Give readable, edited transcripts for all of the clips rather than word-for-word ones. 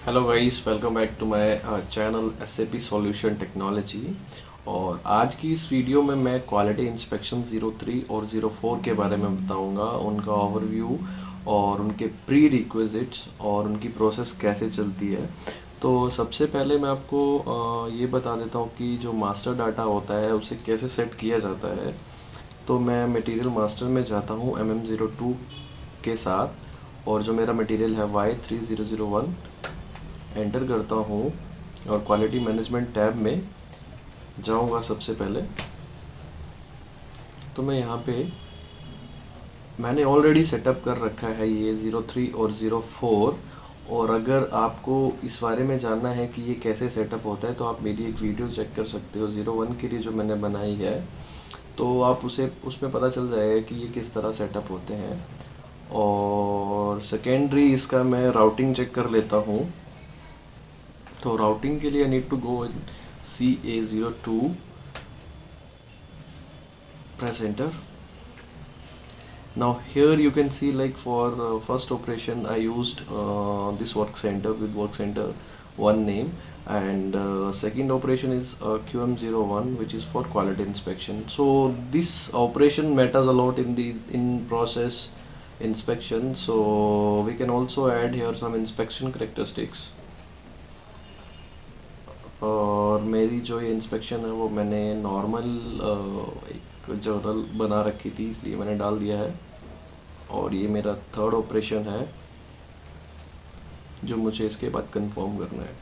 Hello guys, welcome back to my channel SAP solution technology. और आज की इस वीडियो में मैं क्वालिटी इंस्पेक्शन 03 और 04 के बारे में बताऊंगा, उनका ओवरव्यू और उनके प्री रिक्विजिट्स और उनकी प्रोसेस कैसे चलती है। तो सबसे पहले मैं आपको ये बता देता हूँ कि जो मास्टर डाटा होता है उसे कैसे सेट किया जाता है। तो मैं मटेरियल मास्टर में जाता हूँ MM02 के साथ, और जो मेरा मटेरियल है Y3001 एंटर करता हूँ और क्वालिटी मैनेजमेंट टैब में जाऊँगा। सबसे पहले तो मैं यहाँ पे मैंने ऑलरेडी सेटअप कर रखा है ये 03 और 04। और अगर आपको इस बारे में जानना है कि ये कैसे सेटअप होता है तो आप मेरी एक वीडियो चेक कर सकते हो 01 के लिए जो मैंने बनाई है। तो आप उसमें पता चल जाएगा कि ये किस तरह सेटअप होते हैं। और सेकेंडरी इसका मैं राउटिंग चेक कर लेता हूँ। तो राउटिंग के लिए I need to go in CA02, press enter. Now here you can see, like, for first operation I used this work center with work center one name, and second operation is QM01, which is for quality inspection. So this operation matters a lot in process inspection. So we can also add here some inspection characteristics. और मेरी जो ये inspection है वो मैंने normal एक journal बना रखी थी, इसलिए मैंने डाल दिया है। और ये मेरा थर्ड ऑपरेशन है जो मुझे इसके बाद कंफर्म करना है।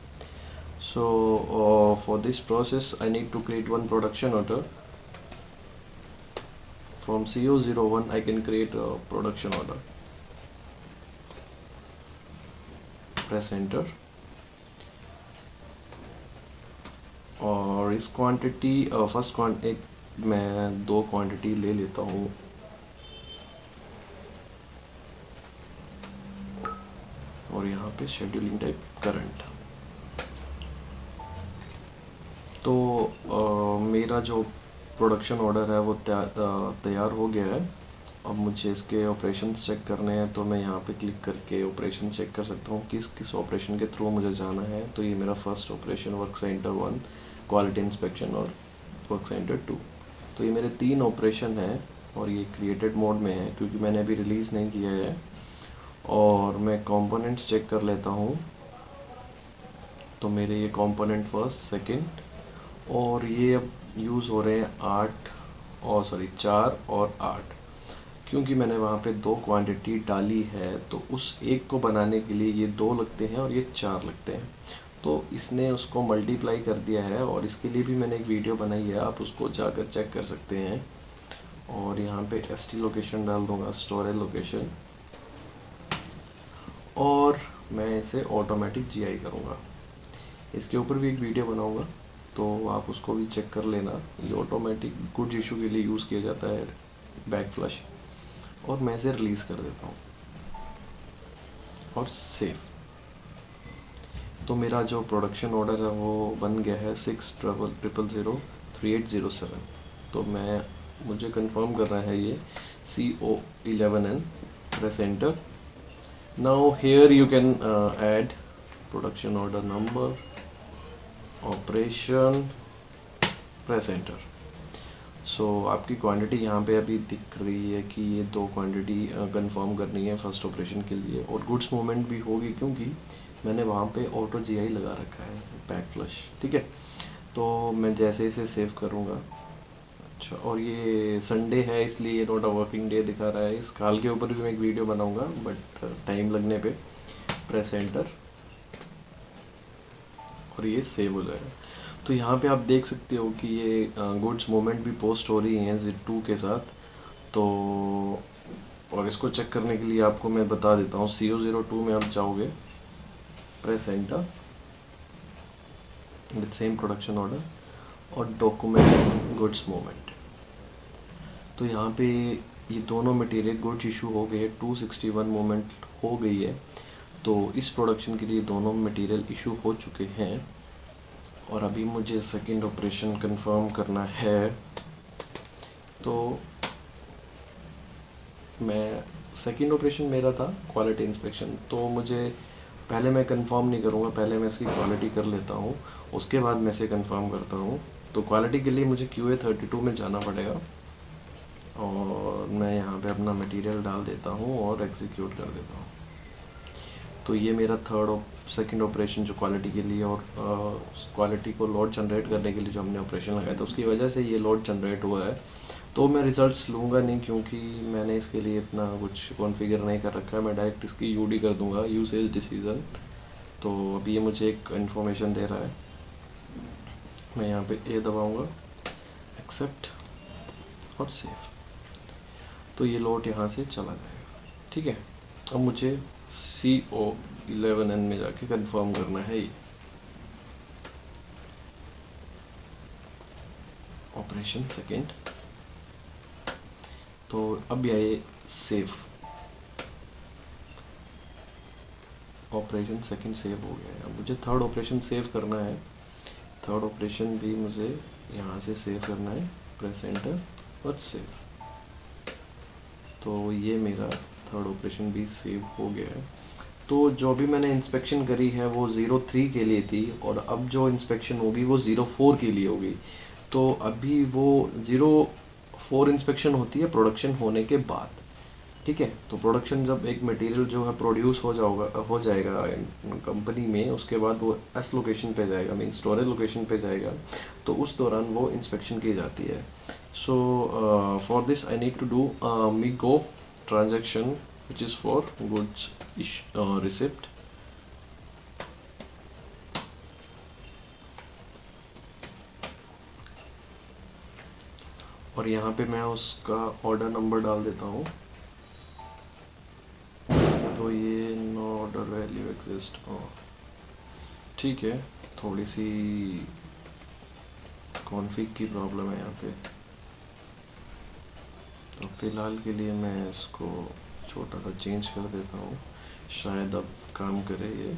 So for this process I need to create one production order from CO01। I can create a production order, press enter. और इस क्वांटिटी एक मैं दो क्वांटिटी ले लेता हूँ। और यहाँ पे शेड्यूलिंग टाइप करंट। तो मेरा जो प्रोडक्शन ऑर्डर है वो तैयार हो गया है। अब मुझे इसके ऑपरेशंस चेक करने हैं, तो मैं यहाँ पे क्लिक करके ऑपरेशन चेक कर सकता हूँ किस किस ऑपरेशन के थ्रू मुझे जाना है। तो ये मेरा first operation work centre 1 quality inspection और वर्क सेंटर 2। तो ये मेरे 3 ऑपरेशन हैं और ये क्रिएटेड मोड में है क्योंकि मैंने अभी रिलीज़ नहीं किया है। और मैं कंपोनेंट्स चेक कर लेता हूँ। तो मेरे ये कंपोनेंट फर्स्ट सेकंड और ये अब यूज़ हो रहे हैं 4 और 8, क्योंकि मैंने वहाँ पे 2 क्वांटिटी डाली है। तो उस एक को बनाने के लिए ये 2 लगते हैं और ये 4 लगते हैं। तो इसने उसको मल्टीप्लाई कर दिया है और इसके लिए भी मैंने एक वीडियो बनाई है, आप उसको जाकर चेक कर सकते हैं। और यहाँ पे ST लोकेशन डाल दूँगा, स्टोरेज लोकेशन, और मैं इसे ऑटोमेटिक GI करूँगा। इसके ऊपर भी एक वीडियो बनाऊँगा, तो आप उसको भी चेक कर लेना। ये ऑटोमेटिक गुड्स इशू के लिए यूज़ किया जाता है, बैक फ्लश। और मैं इसे रिलीज़ कर देता हूँ और सेव। तो मेरा जो प्रोडक्शन ऑर्डर है वो बन गया है 6000003807। तो मुझे कंफर्म करना है ये CO11N, press enter. Now here you can add production order number, operation, press enter. So आपकी क्वांटिटी यहाँ पे अभी दिख रही है कि ये 2 क्वांटिटी कंफर्म करनी है फर्स्ट ऑपरेशन के लिए। और गुड्स मूवमेंट भी होगी क्योंकि मैंने वहाँ पे ऑटो GI लगा रखा है, बैक फ्लश। ठीक है, तो मैं जैसे इसे सेव करूँगा। अच्छा, और ये संडे है इसलिए ये नॉट अ वर्किंग डे दिखा रहा है। इस काल के ऊपर भी मैं एक वीडियो बनाऊँगा, बट टाइम लगने पे। प्रेस एंटर और ये सेव हो जाएगा। तो यहाँ पे आप देख सकते हो कि ये गुड्स मूवमेंट भी पोस्ट हो रही हैं Z2 के साथ। तो और इसको चेक करने के लिए आपको मैं बता देता हूँ, CO02 में आप जाओगे, press enter with same production order और डॉक्यूमेंट गुड्स मूवमेंट। तो यहाँ पे ये दोनों मटेरियल गुड्स इशू हो गए, 261 मूवमेंट हो गई है। तो इस प्रोडक्शन के लिए दोनों मटेरियल इशू हो चुके हैं। और अभी मुझे सेकंड ऑपरेशन कंफर्म करना है। तो मैं सेकंड ऑपरेशन मेरा था क्वालिटी इंस्पेक्शन, तो मुझे पहले मैं कंफर्म नहीं करूँगा, पहले मैं इसकी क्वालिटी कर लेता हूँ, उसके बाद मैं इसे कंफर्म करता हूँ। तो क्वालिटी के लिए मुझे QA32 में जाना पड़ेगा और मैं यहाँ पे अपना मटेरियल डाल देता हूँ और एग्जीक्यूट कर देता हूँ। तो ये मेरा सेकंड ऑपरेशन जो क्वालिटी के लिए और क्वालिटी को लोड जनरेट करने के लिए जो हमने ऑपरेशन लगाया था उसकी वजह से ये लोड जनरेट हुआ है। तो मैं रिजल्ट्स लूँगा नहीं क्योंकि मैंने इसके लिए इतना कुछ कॉन्फ़िगर नहीं कर रखा है। मैं डायरेक्ट इसकी यूडी कर दूँगा, यूसेज डिसीजन। तो अभी ये मुझे एक इन्फॉर्मेशन दे रहा है, मैं यहाँ पे ए दबाऊँगा, एक्सेप्ट और सेव। तो ये लोड यहाँ से चला जाएगा। ठीक है, अब मुझे CO11N में जाके कंफर्म करना है ये ऑपरेशन सेकंड। तो अब ये सेव, ऑपरेशन सेकंड सेव हो गया है। अब मुझे थर्ड ऑपरेशन सेव करना है। थर्ड ऑपरेशन भी मुझे यहाँ से सेव करना है, प्रेस एंटर और सेव। तो ये मेरा थर्ड ऑपरेशन भी सेव हो गया है। तो जो भी मैंने इंस्पेक्शन करी है वो 03 के लिए थी और अब जो इंस्पेक्शन होगी वो 04 के लिए होगी। तो अभी वो 04 इंस्पेक्शन होती है प्रोडक्शन होने के बाद। ठीक है, तो प्रोडक्शन जब एक मटेरियल जो है प्रोड्यूस हो जाएगा कंपनी में, उसके बाद वो एस लोकेशन पे जाएगा, मीन स्टोरेज लोकेशन पे जाएगा। तो उस दौरान वो इंस्पेक्शन की जाती है। So for this I need to do MIGO transaction which is for goods receipt। और यहाँ पे मैं उसका ऑर्डर नंबर डाल देता हूँ। तो ये नो ऑर्डर वैल्यू एग्जिस्ट, ठीक है, थोड़ी सी कॉन्फ़िग की प्रॉब्लम है यहाँ पे। तो फिलहाल के लिए मैं इसको छोटा सा चेंज कर देता हूँ, शायद अब काम करे ये।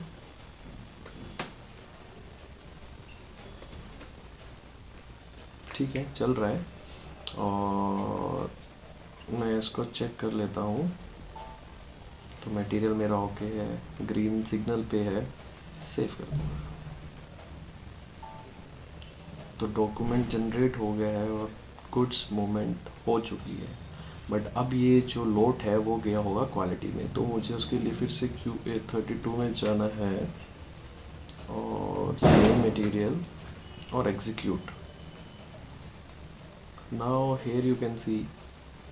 ठीक है, चल रहा है। और मैं इसको चेक कर लेता हूँ। तो मटेरियल मेरा ओके है, ग्रीन सिग्नल पे है, सेव कर दूँगा। तो डॉक्यूमेंट जनरेट हो गया है और गुड्स मूवमेंट हो चुकी है। बट अब ये जो लोड है वो गया होगा क्वालिटी में। तो मुझे उसके लिए फिर से QA32 में जाना है और सेम मटेरियल और execute. Now here you can see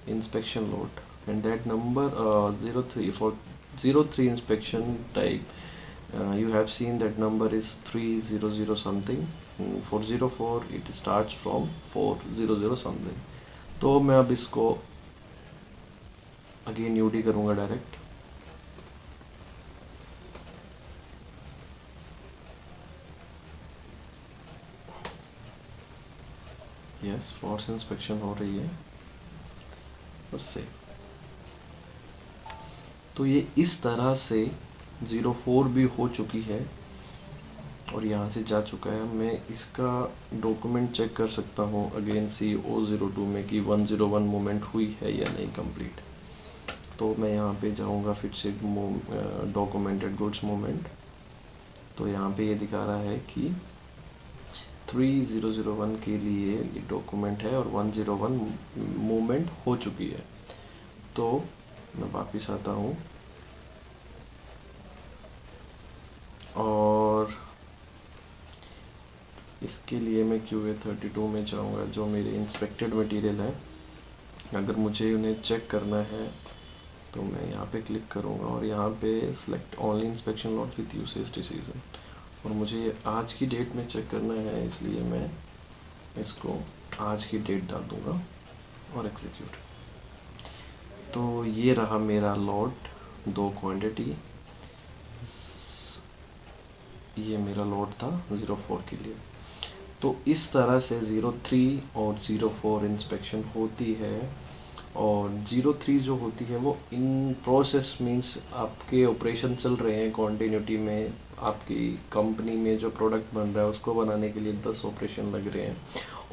inspection load and that number 03 for 03 inspection type, you have seen that number is 300 something. For 04 it starts from 400 something। तो मैं अब इसको अगेन यूडी करूँगा डायरेक्ट। यस, फोर्स इंस्पेक्शन हो रही है और save. तो ये इस तरह से 04 भी हो चुकी है और यहाँ से जा चुका है। मैं इसका डॉक्यूमेंट चेक कर सकता हूँ अगेन CO02 में कि 101 मूवमेंट हुई है या नहीं कंप्लीट। तो मैं यहाँ पे जाऊँगा फिर से डॉक्यूमेंटेड गुड्स मूवमेंट। तो यहाँ पे ये दिखा रहा है कि 3001 के लिए ये डॉक्यूमेंट है और 101 मूवमेंट हो चुकी है। तो मैं वापस आता हूँ और इसके लिए मैं QA32 में जाऊँगा जो मेरे इंस्पेक्टेड मटेरियल है। अगर मुझे उन्हें चेक करना है तो मैं यहाँ पे क्लिक करूँगा और यहाँ पे select only inspection lot with usage decision. और मुझे ये आज की डेट में चेक करना है, इसलिए मैं इसको आज की डेट डाल दूँगा और एग्जीक्यूट। तो ये रहा मेरा लॉट, 2 क्वांटिटी। ये मेरा लॉट था 04 के लिए। तो इस तरह से 03 और 04 इंस्पेक्शन होती है। और 03 जो होती है वो इन प्रोसेस मीन्स आपके ऑपरेशन चल रहे हैं कॉन्टिन्यूटी में, आपकी कंपनी में जो प्रोडक्ट बन रहा है उसको बनाने के लिए 10 ऑपरेशन लग रहे हैं।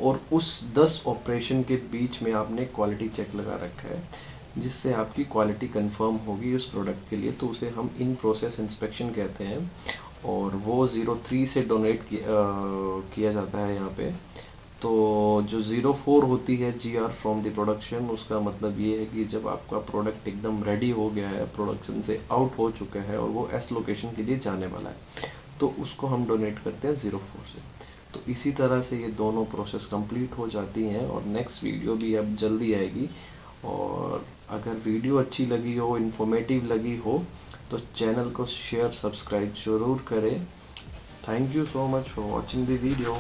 और उस 10 ऑपरेशन के बीच में आपने क्वालिटी चेक लगा रखा है। जिससे आपकी क्वालिटी कंफर्म होगी उस प्रोडक्ट के लिए, तो उसे हम इन प्रोसेस इंस्पेक्शन कहते हैं। और वो 03 से डोनेट किया जाता है यहाँ पे। तो जो 04 होती है GR फ्रॉम द प्रोडक्शन, उसका मतलब ये है कि जब आपका प्रोडक्ट एकदम रेडी हो गया है, प्रोडक्शन से आउट हो चुका है और वो S लोकेशन के लिए जाने वाला है, तो उसको हम डोनेट करते हैं 04 से। तो इसी तरह से ये दोनों प्रोसेस कंप्लीट हो जाती हैं और नेक्स्ट वीडियो भी अब जल्दी आएगी। और अगर वीडियो अच्छी लगी हो, इन्फॉर्मेटिव लगी हो, तो चैनल को शेयर सब्सक्राइब ज़रूर करें। Thank you so much for watching the video.